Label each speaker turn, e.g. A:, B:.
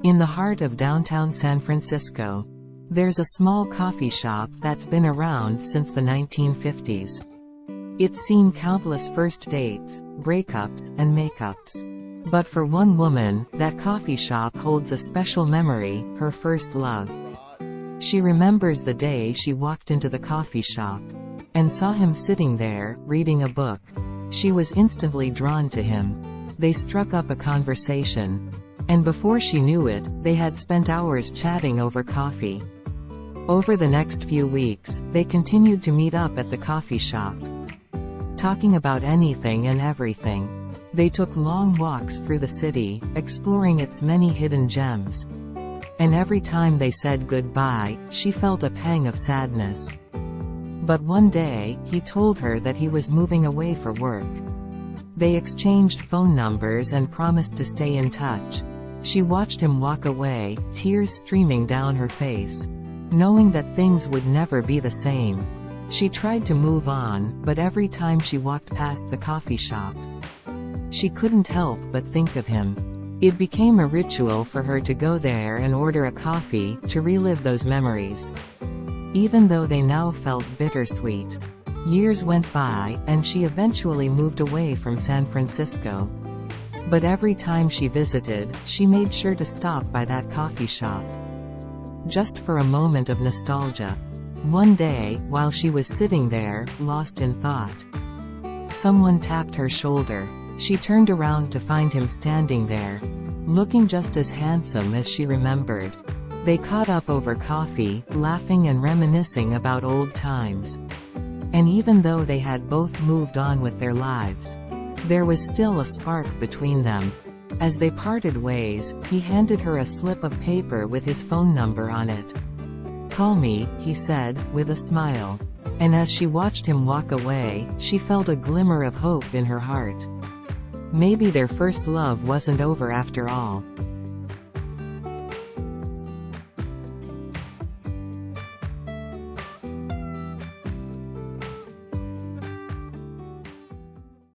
A: In the heart of downtown San Francisco, there's a small coffee shop that's been around since the 1950s. It's seen countless first dates, breakups, and makeups. But for one woman, that coffee shop holds a special memory, her first love. She remembers the day she walked into the coffee shop and saw him sitting there, reading a book. She was instantly drawn to him. They struck up a conversation. And before she knew it, they had spent hours chatting over coffee. Over the next few weeks, they continued to meet up at the coffee shop, talking about anything and everything. They took long walks through the city, exploring its many hidden gems. And every time they said goodbye, she felt a pang of sadness. But one day, he told her that he was moving away for work. They exchanged phone numbers and promised to stay in touch. She watched him walk away, tears streaming down her face, knowing that things would never be the same. She tried to move on, but every time she walked past the coffee shop, she couldn't help but think of him. It became a ritual for her to go there and order a coffee, to relive those memories. Even though they now felt bittersweet. Years went by, and she eventually moved away from San Francisco. But every time she visited, she made sure to stop by that coffee shop, just for a moment of nostalgia. One day, while she was sitting there, lost in thought, someone tapped her shoulder. She turned around to find him standing there, looking just as handsome as she remembered. They caught up over coffee, laughing and reminiscing about old times. And even though they had both moved on with their lives, there was still a spark between them. As they parted ways, he handed her a slip of paper with his phone number on it. "Call me," he said, with a smile. And as she watched him walk away, she felt a glimmer of hope in her heart. Maybe their first love wasn't over after all.